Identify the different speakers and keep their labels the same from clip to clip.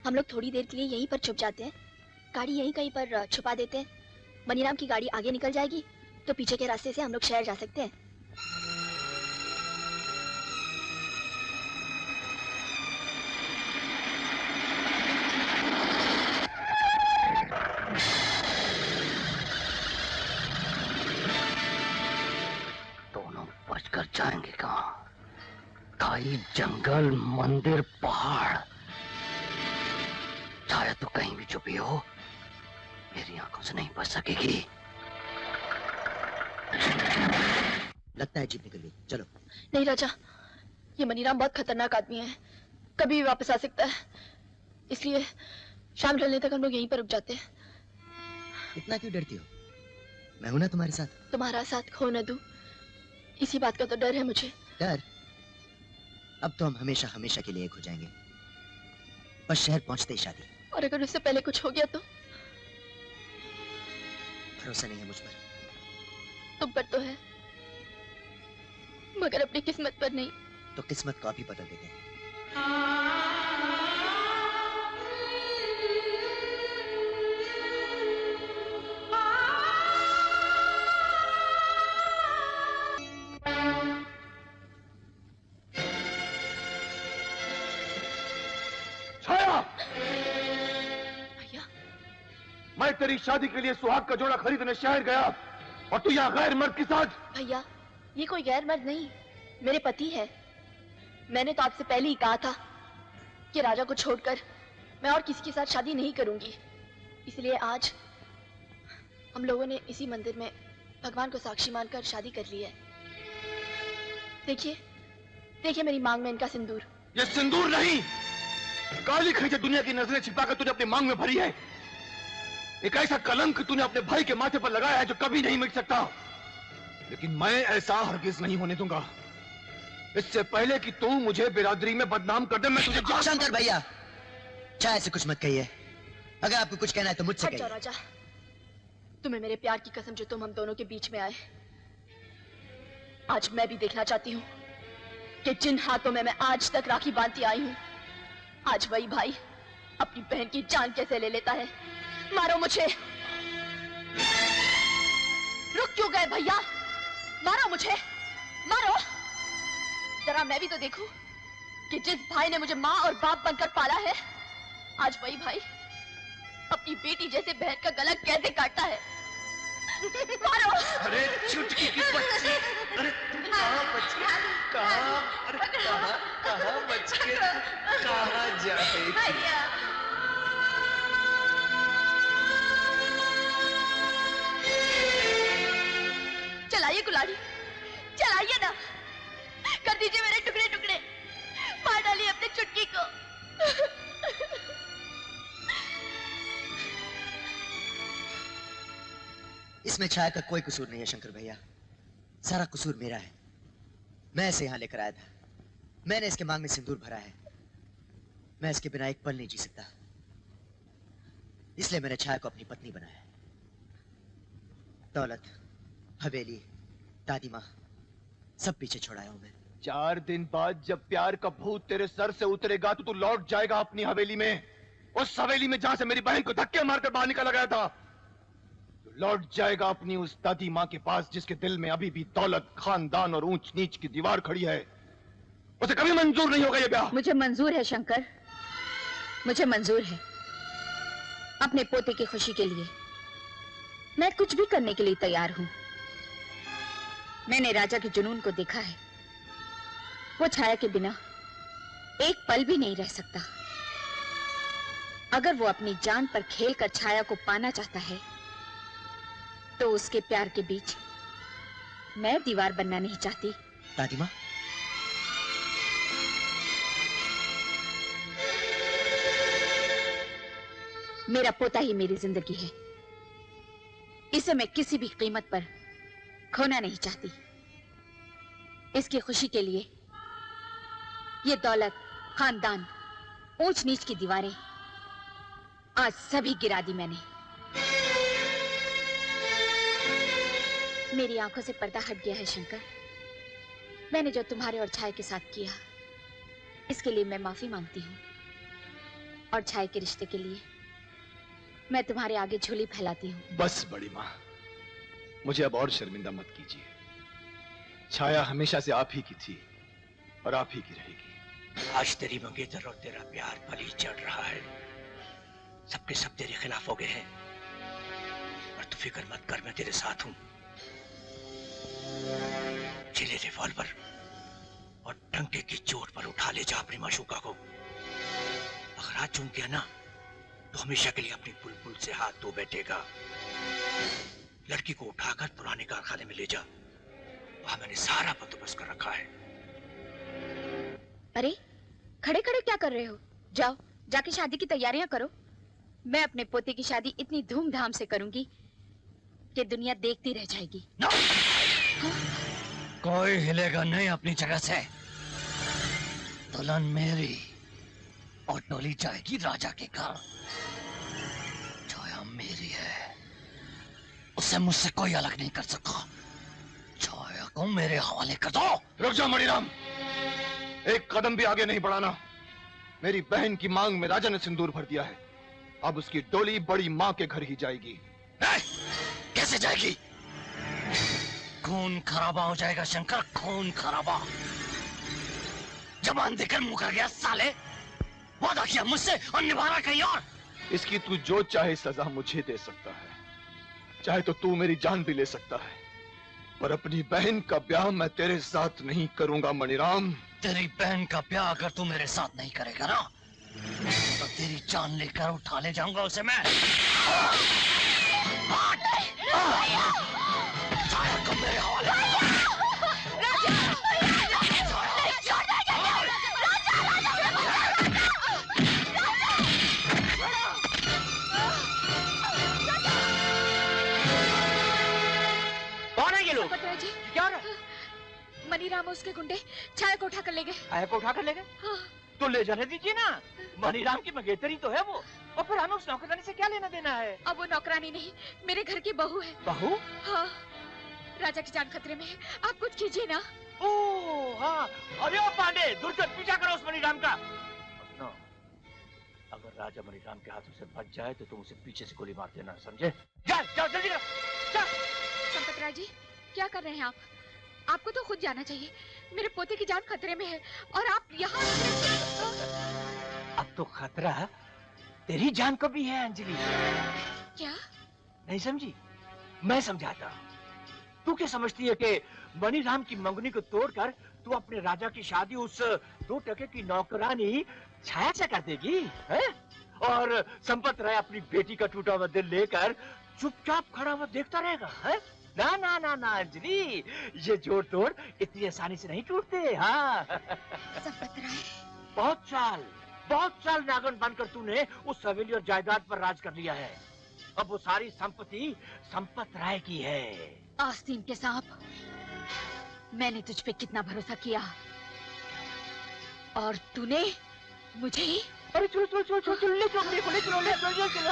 Speaker 1: हम लोग थोड़ी देर के लिए यहीं पर छुप जाते हैं, गाड़ी यहीं कहीं पर छुपा देते हैं। मनीराम की गाड़ी आगे निकल जाएगी तो पीछे के रास्ते से हम लोग शहर जा सकते हैं।
Speaker 2: दोनों बचकर जाएंगे कहाँ? खाई, जंगल, मंदिर, पहाड़, छाया तो कहीं भी छुपी हो मेरी आंखों से नहीं बच सकेगी।
Speaker 3: लगता है जीप निकल गई, चलो।
Speaker 1: नहीं राजा, ये मनीराम बहुत खतरनाक आदमी है, कभी भी वापस आ सकता है, इसलिए शाम ढलने तक हम लोग यहीं पर रुक जाते हैं।
Speaker 3: इतना क्यों डरती हो? मैं हूं ना तुम्हारे साथ।
Speaker 1: तुम्हारा साथ खो न दूं, इसी बात का तो डर है मुझे।
Speaker 3: डर? अब तो हम हमेशा हमेशा के लिए एक हो जाएंगे, बस शहर पहुंचते ही शादी।
Speaker 1: और अगर उससे पहले कुछ हो गया तो?
Speaker 3: भरोसा नहीं है मुझ पर?
Speaker 1: तुम पर तो है, मगर अपनी किस्मत पर नहीं।
Speaker 3: तो किस्मत को भी बदल देते हैं।
Speaker 4: मैं तेरी शादी के लिए सुहाग का जोड़ा खरीदने शहर गया और तू यहाँ गैर मर्द के साथ।
Speaker 1: भैया, ये कोई गैर मर्द नहीं, मेरे पति है। मैंने तो आपसे पहले ही कहा था कि राजा को छोड़कर मैं और किसी के साथ शादी नहीं करूंगी, इसलिए आज हम लोगों ने इसी मंदिर में भगवान को साक्षी मानकर शादी कर ली है। देखिए, देखिए मेरी मांग में इनका सिंदूर।
Speaker 4: ये सिंदूर नहीं, काली खींचे दुनिया की नजरें छिपाकर तूने अपनी मांग में भरी है। एक ऐसा कलंक तूने अपने भाई के माथे पर लगाया है जो कभी नहीं मिट सकता, लेकिन मैं ऐसा हरगिज नहीं होने दूंगा। इससे पहले कि तू मुझे बिरादरी में बदनाम कर दे, मैं तुझे
Speaker 3: शंकर भैया, चाहे से कुछ मत कहिए। अगर आपको कुछ कहना है तो मुझसे कहिए।
Speaker 1: राजा, तुम्हें मेरे प्यार की कसम जो तुम हम दोनों के बीच में आए, आज मैं भी देखना चाहती हूँ कि जिन हाथों में मैं आज तक राखी बांधती आई हूँ, आज वही भाई अपनी बहन की जान कैसे ले लेता है। मारो मुझे। रुक क्यों गए भैया? मारो मुझे, मारो। जरा मैं भी तो देखूं कि जिस भाई ने मुझे माँ और बाप बनकर पाला है, आज वही भाई अपनी बेटी जैसे बहन का गला कैसे काटता है। मारो।
Speaker 4: अरे चुटकी की बच्ची, अरे कहाँ बच के, कहाँ, अरे कहाँ बच के, कहाँ जाएगी?
Speaker 1: चलाइए कुल्हाड़ी, चलाइए ना, कर दीजिए मेरे टुकड़े टुकड़े, मार डालिए अपने चुटकी को।
Speaker 3: इसमें छाया का कोई कसूर नहीं है शंकर भैया, सारा कसूर मेरा है। मैं इसे यहाँ लेकर आया था, मैंने इसके मांग में सिंदूर भरा है। मैं इसके बिना एक पल नहीं जी सकता, इसलिए मैंने छाया को अपनी पत्नी बनाया। दौलत, हवेली, दादी माँ, सब पीछे छोड़ाया हूं मैं।
Speaker 4: 4 दिन बाद जब प्यार का भूत तेरे सर से उतरेगा तो तू लौट जाएगा अपनी हवेली में, उस हवेली में जहां से मेरी बहन को धक्के मारकर बाहर निकाला गया था। तू लौट जाएगा अपनी उस दादी माँ के पास जिसके दिल में अभी भी दौलत, खानदान और ऊंच नीच की दीवार खड़ी है। उसे कभी मंजूर नहीं होगा ये ब्याह।
Speaker 5: मुझे मंजूर है शंकर, मुझे मंजूर है। अपने पोते की खुशी के लिए मैं कुछ भी करने के लिए तैयार हूं। मैंने राजा के जुनून को देखा है, वो छाया के बिना एक पल भी नहीं रह सकता। अगर वो अपनी जान पर खेलकर छाया को पाना चाहता है तो उसके प्यार के बीच मैं दीवार बनना नहीं चाहती।
Speaker 3: दादी माँ,
Speaker 5: मेरा पोता ही मेरी जिंदगी है, इसे मैं किसी भी कीमत पर खोना नहीं चाहती। इसकी खुशी के लिए ये दौलत, खानदान, ऊंच नीच की दीवारें आज सभी गिरा दी मैंने। मेरी आंखों से पर्दा हट गया है शंकर। मैंने जो तुम्हारे और छाया के साथ किया, इसके लिए मैं माफी मांगती हूँ। और छाया के रिश्ते के लिए मैं तुम्हारे आगे झोली फैलाती हूँ।
Speaker 4: बस बड़ी माँ, मुझे अब और शर्मिंदा मत कीजिए। छाया हमेशा से आप ही की थी और आप ही की रहेगी।
Speaker 2: आज तेरी मंगेतर और तेरा प्यार बलि चढ़ रहा है। सबके सब तेरे खिलाफ हो गए हैं, और तू फिक्र मत कर, मैं तेरे साथ हूं। चले रिवॉल्वर और टंके की चोट पर उठा ले जा अपनी माशूका को। अगर हाथ चूम गया ना तो हमेशा के लिए अपनी बुलबुल से हाथ धो बैठेगा। लड़की को उठाकर पुराने कारखाने में ले जा, वहां मैंने सारा बंदोबस्त कर रखा है।
Speaker 5: अरे खड़े खड़े क्या कर रहे हो? जाओ जाके शादी की तैयारियां करो। मैं अपने पोते की शादी इतनी धूमधाम से करूंगी कि दुनिया देखती रह जाएगी।
Speaker 2: no! कोई हिलेगा नहीं अपनी जगह से। दुल्हन मेरी और डोली जाएगी राजा के घर। छाया मेरी है, उसे मुझसे कोई अलग नहीं कर सकता। छाया को मेरे हवाले कर दो।
Speaker 4: रुक जा मणिराम, एक कदम भी आगे नहीं बढ़ाना। मेरी बहन की मांग में राजा ने सिंदूर भर दिया है। अब उसकी डोली बड़ी माँ के घर ही जाएगी।
Speaker 2: कैसे जाएगी? खून खराबा हो जाएगा शंकर, खून खराबा। जबान देकर मुकर गया साले। वादा किया मुझसे और निभाना कहीं और।
Speaker 4: इसकी तू जो चाहे सजा मुझे दे सकता है, चाहे तो तू मेरी जान भी ले सकता है, पर अपनी बहन का ब्याह मैं तेरे साथ नहीं करूंगा मणिराम।
Speaker 2: तेरी बहन का ब्याह अगर तू मेरे साथ नहीं करेगा ना तो तेरी जान लेकर उठा ले जाऊंगा उसे मैं। छाया को मेरे हवाले
Speaker 6: कौन है ये लोग?
Speaker 5: जी
Speaker 6: क्या हो रहा है?
Speaker 5: मणिराम और उसके गुंडे छाया को उठा कर ले गए।
Speaker 6: छाया को उठा कर ले गए?
Speaker 5: हाँ।
Speaker 6: तो ले जाने दीजिए ना, मणिराम की मंगेतरी तो है वो, और फिर हमें उस नौकरानी से क्या लेना देना है?
Speaker 5: अब वो नौकरानी नहीं, मेरे घर की बहू है।
Speaker 6: बहू?
Speaker 5: हाँ, राजा की जान खतरे में है, आप कुछ कीजिए ना।
Speaker 6: ओह हाँ, अरे ओ पांडे, दूर से पीछा करो उस मणिराम का। सुनो, अगर राजा मणिराम के हाथों से बच जाए तो तुम उसे पीछे से गोली मार देना, समझे? जा, जाओ जल्दी करो, जा।
Speaker 5: संपत राय जी, क्या कर रहे हैं आप? आपको तो खुद जाना चाहिए, मेरे पोते की जान खतरे में है और आप यहाँ।
Speaker 6: अब तो खतरा तेरी जान को भी है अंजलि।
Speaker 5: क्या?
Speaker 6: नहीं समझी? मैं समझाता हूँ। तू क्या समझती है कि मणिराम की मंगनी को तोड़कर तू अपने राजा की शादी उस 2 टके की नौकरानी छाया से कर देगी, है? और संपत राय अपनी बेटी का टूटा हुआ दिल लेकर चुपचाप खड़ा हुआ देखता रहेगा, है? ना ना ना ना अंजलि, ये जोड़ तोड़ इतनी आसानी से नहीं टूटते। हाँ
Speaker 5: संपत राय,
Speaker 6: बहुत साल नागन बनकर तूने उस हवेली और जायदाद पर राज कर लिया है। अब वो सारी संपत्ति संपत राय की है।
Speaker 5: आस्तीन के सांप, मैंने तुझ पे कितना भरोसा किया और तूने मुझे ही।
Speaker 6: अरे चलो चलो चलो चलो चलो ले चलो ले चलो ले चलो ले चलो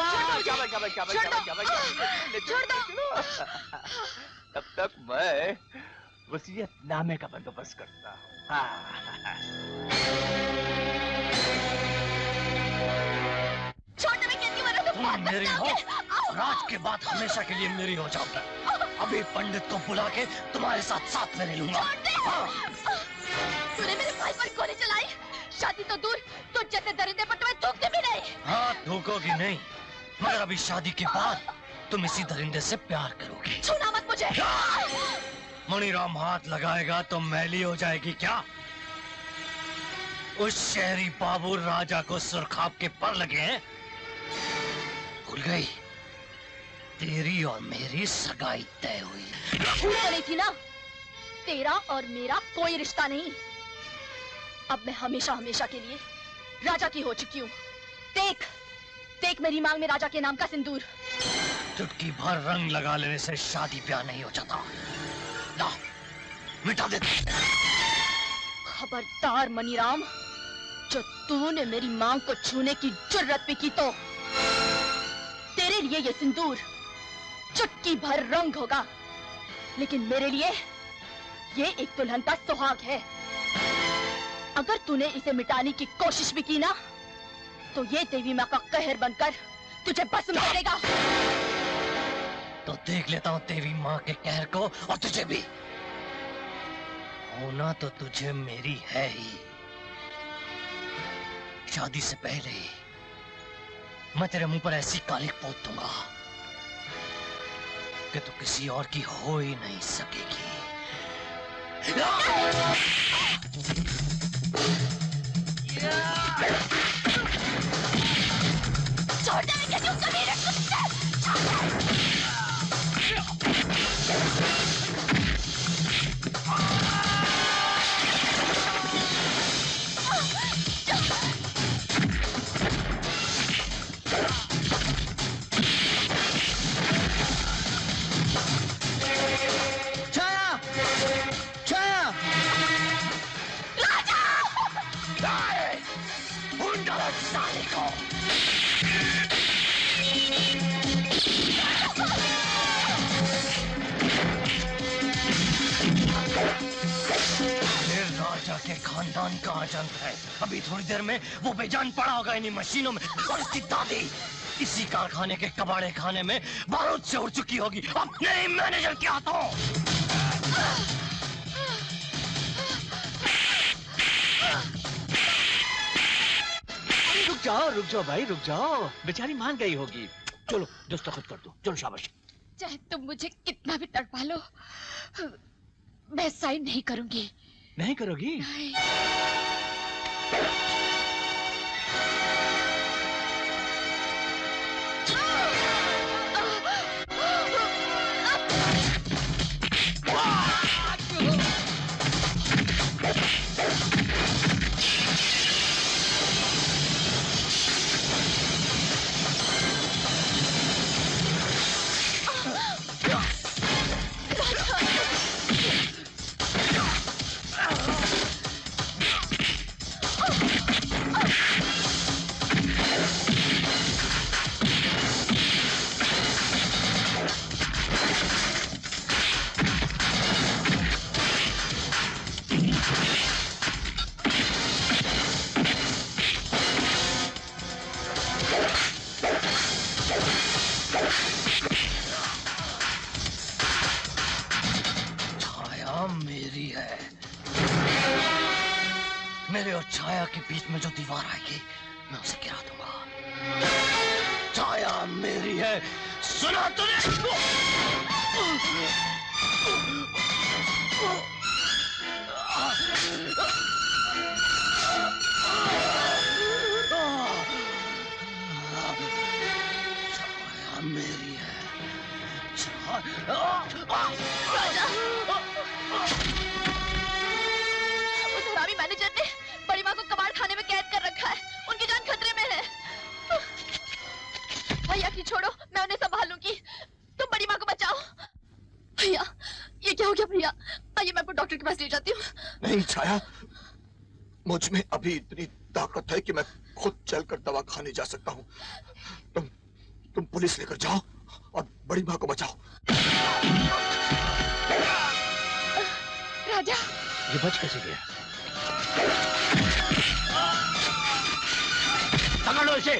Speaker 5: छोड़ दो।
Speaker 6: तब तक मैं वसीयतनामे का बंदोबस्त करता हूँ।
Speaker 2: तुम मेरी हो और आज के बाद हमेशा के लिए मेरी हो जाओगी। अभी पंडित को बुला के तुम्हारे साथ साथ में लूंगा।
Speaker 1: तूने मेरे भाई पर गोली चलाई, शादी तो दूर, तो जैसे दरिंदे पर तुम्हें थूकती भी नहीं।
Speaker 2: हाँ थूकोगी नहीं, मगर अभी शादी के बाद तुम इसी दरिंदे से प्यार करोगी।
Speaker 1: छूना मत मुझे।
Speaker 2: मणिराम हाथ लगाएगा तो मैली हो जाएगी क्या? उस शहरी बाबू राजा को सुरखाब के पर लगे हैं। भूल गई, तेरी और मेरी सगाई तय हुई।
Speaker 1: भूल तो नहीं थी ना, तेरा और मेरा कोई रिश्ता नहीं। अब मैं हमेशा हमेशा के लिए राजा की हो चुकी हूँ। देख देख मेरी मांग में राजा के नाम का सिंदूर।
Speaker 2: चुटकी भर रंग लगा लेने से शादी ब्याह नहीं हो जाता। ला, मिटा दे।
Speaker 1: खबरदार मणिराम, जो तूने मेरी मांग को छूने की जुर्रत भी की तो तेरे लिए ये सिंदूर चुटकी भर रंग होगा, लेकिन मेरे लिए ये एक दुल्हन का सुहाग है। अगर तूने इसे मिटाने की कोशिश भी की ना तो ये देवी माँ का कहर बनकर तुझे भस्म करेगा।
Speaker 7: तो देख लेता हूँ देवी माँ के कहर को और तुझे भी। होना तो तुझे मेरी है ही। शादी से पहले ही मैं तेरे मुंह पर ऐसी कालिक पोत दूंगा कि तू किसी और की हो ही नहीं सकेगी।
Speaker 1: छोड़ दे मुझे, क्यों कमीने कुत्ते!
Speaker 3: छाया! छाया!
Speaker 7: साले को राजा के खानदान का आजंत है। अभी थोड़ी देर में वो बेजान पड़ा होगा इन्हीं मशीनों में, और उसकी दादी इसी कारखाने के कबाड़े खाने में बारूद से उड़ चुकी होगी अपने ही मैनेजर के हाथों।
Speaker 6: रुक जाओ भाई, रुक जाओ। बेचारी मान गई होगी। चलो दस्तखत कर दो, चलो शाबाश।
Speaker 5: चाहे तुम मुझे कितना भी तड़पा लो, मैं साइन नहीं करूंगी।
Speaker 6: नहीं करोगी?
Speaker 5: नहीं।
Speaker 7: मेरे और छाया के बीच में जो दीवार आएगी मैं उसे गिरा दूंगा। छाया मेरी है, सुना तूने? छाया मेरी है।
Speaker 1: उस हरामी मैनेजर ने बड़ी माँ को कबाड़ खाने में कैद कर रखा है। उनकी जान खतरे में है। भैया की छोड़ो, मैं उन्हें संभालूंगी। तुम बड़ी माँ को बचाओ। भैया, ये क्या हो गया भैया? आइए मैं आपको डॉक्टर के पास ले जाती हूँ।
Speaker 4: नहीं छाया, मुझ में अभी इतनी ताकत है कि मैं खुद चलकर दवा खाने जा सकता हूँ। तुम पुलिस लेकर जाओ और बड़ी माँ को बचाओ।
Speaker 5: राजा,
Speaker 6: ये बच कैसे गया? पकड़ लो इसे।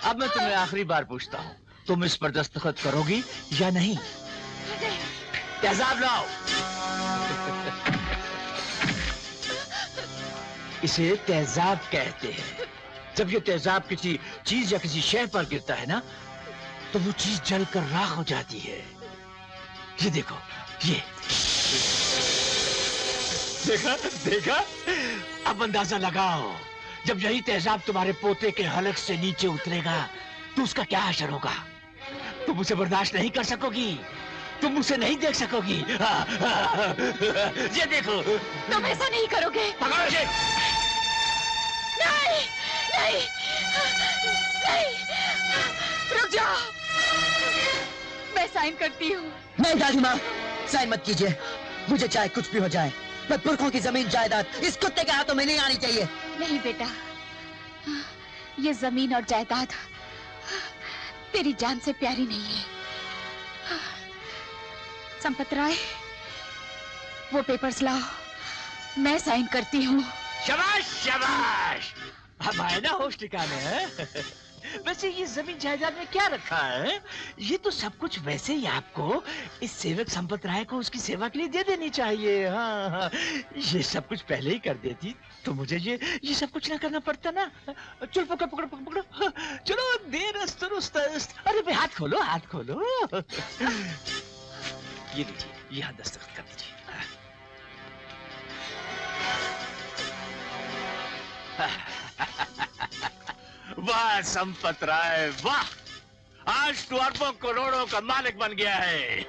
Speaker 6: अब मैं तुम्हें आखिरी बार पूछता हूँ, तुम इस पर दस्तखत करोगी या नहीं? तेजाब लाओ। इसे तेजाब कहते हैं। जब ये तेजाब किसी चीज या किसी शय पर गिरता है ना, तो वो चीज जलकर राख हो जाती है। ये देखो, ये देखा देखा? अब अंदाजा लगाओ, जब यही तेजाब तुम्हारे पोते के हलक से नीचे उतरेगा तो उसका क्या असर होगा? तुम उसे बर्दाश्त नहीं कर सकोगी, तुम उसे नहीं देख सकोगी। ये देखो।
Speaker 5: तुम ऐसा नहीं करोगे।
Speaker 6: पकड़ो इसे।
Speaker 5: नहीं, नहीं, नहीं, रुक जाओ। मैं साइन करती हूँ।
Speaker 3: नहीं दादी माँ, साइन मत कीजिए। मुझे चाहे कुछ भी हो जाए, मैं पुरखों की जमीन जायदाद इस कुत्ते के हाथों में नहीं आनी चाहिए।
Speaker 5: नहीं बेटा, ये जमीन और जायदाद तेरी जान से प्यारी नहीं है। संपत राय, वो पेपर्स लाओ, मैं साइन करती हूँ।
Speaker 6: शाबाश शाबाश, अब आए ना होश ठिकाने हैं। वैसे ये जमीन जायदाद में क्या रखा है? ये तो सब कुछ वैसे ही आपको, इस सेवक संपत राय को उसकी सेवा के लिए दे देनी चाहिए। हाँ हाँ, ये सब कुछ पहले ही कर देती तो मुझे ये सब कुछ ना करना पड़ता ना। चल पकड़ पकड़ पकड़ पकड़ो, चलो देर अस्त। अरे भाई हाथ खोलो, हाथ खोलो। ये लीजिए, यहाँ दस्तखत कर दीजिए। वाह संपत राय वाह, आज तू अरबों करोड़ों का मालिक बन गया है।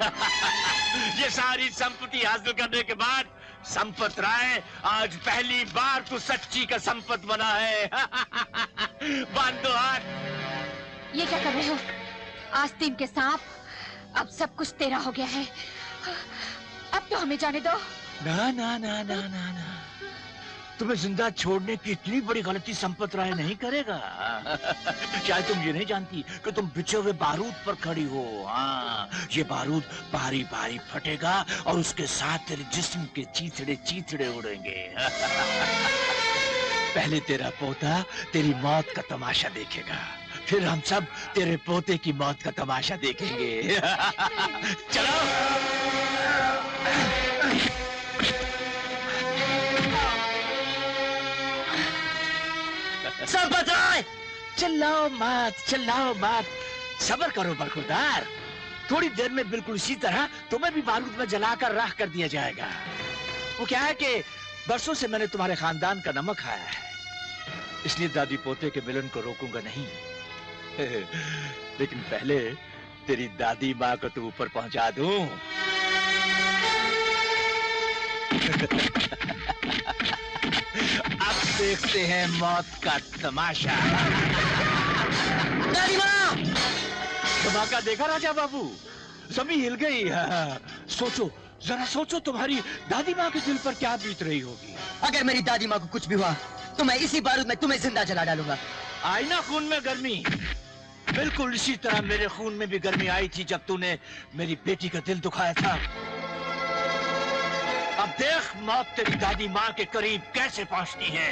Speaker 6: ये सारी संपत्ति हासिल करने के बाद संपत राय आज पहली बार तू सच्ची का संपत बना है। बांध दो हाथ।
Speaker 5: ये क्या कर रहे हो? आस्तीन के सांप, अब सब कुछ तेरा हो गया है। अब तो हमें जाने दो।
Speaker 6: ना ना ना ना ना ना, तुम्हें जिंदा छोड़ने की इतनी बड़ी गलती संपत राय नहीं करेगा। शायद तुम ये नहीं जानती कि तुम बिछे हुए बारूद पर खड़ी हो। हाँ, ये बारूद बारी बारी फटेगा और उसके साथ तेरे जिस्म के चीथड़े चीथड़े उड़ेंगे। पहले तेरा पोता तेरी मौत का तमाशा देखेगा, फिर हम सब तेरे पोते की मौत का तमाशा देखेंगे। चलो।
Speaker 3: संपत राय!
Speaker 6: चिल्लाओ मत, सब्र करो बरखुरदार। थोड़ी देर में बिल्कुल इसी तरह तुम्हें भी बारूद में जलाकर राख कर दिया जाएगा। वो क्या है कि बरसों से मैंने तुम्हारे खानदान का नमक खाया है, इसलिए दादी पोते के मिलन को रोकूंगा नहीं। लेकिन पहले तेरी दादी माँ को तू ऊपर पहुंचा दूं। अब देखते हैं मौत का तमाशा।
Speaker 3: दादी माँ!
Speaker 6: धमाका देखा राजा बाबू? जमीन हिल गई। सोचो, जरा सोचो, तुम्हारी दादी माँ के दिल पर क्या बीत रही होगी।
Speaker 3: अगर मेरी दादी माँ को कुछ भी हुआ तो मैं इसी बारूद में तुम्हें जिंदा जला डालूंगा।
Speaker 6: आई ना खून में गर्मी? बिल्कुल इसी तरह मेरे खून में भी गर्मी आई थी जब तूने मेरी बेटी का दिल दुखाया था। अब देख मौत तेरी दादी माँ के करीब कैसे पहुंचती है।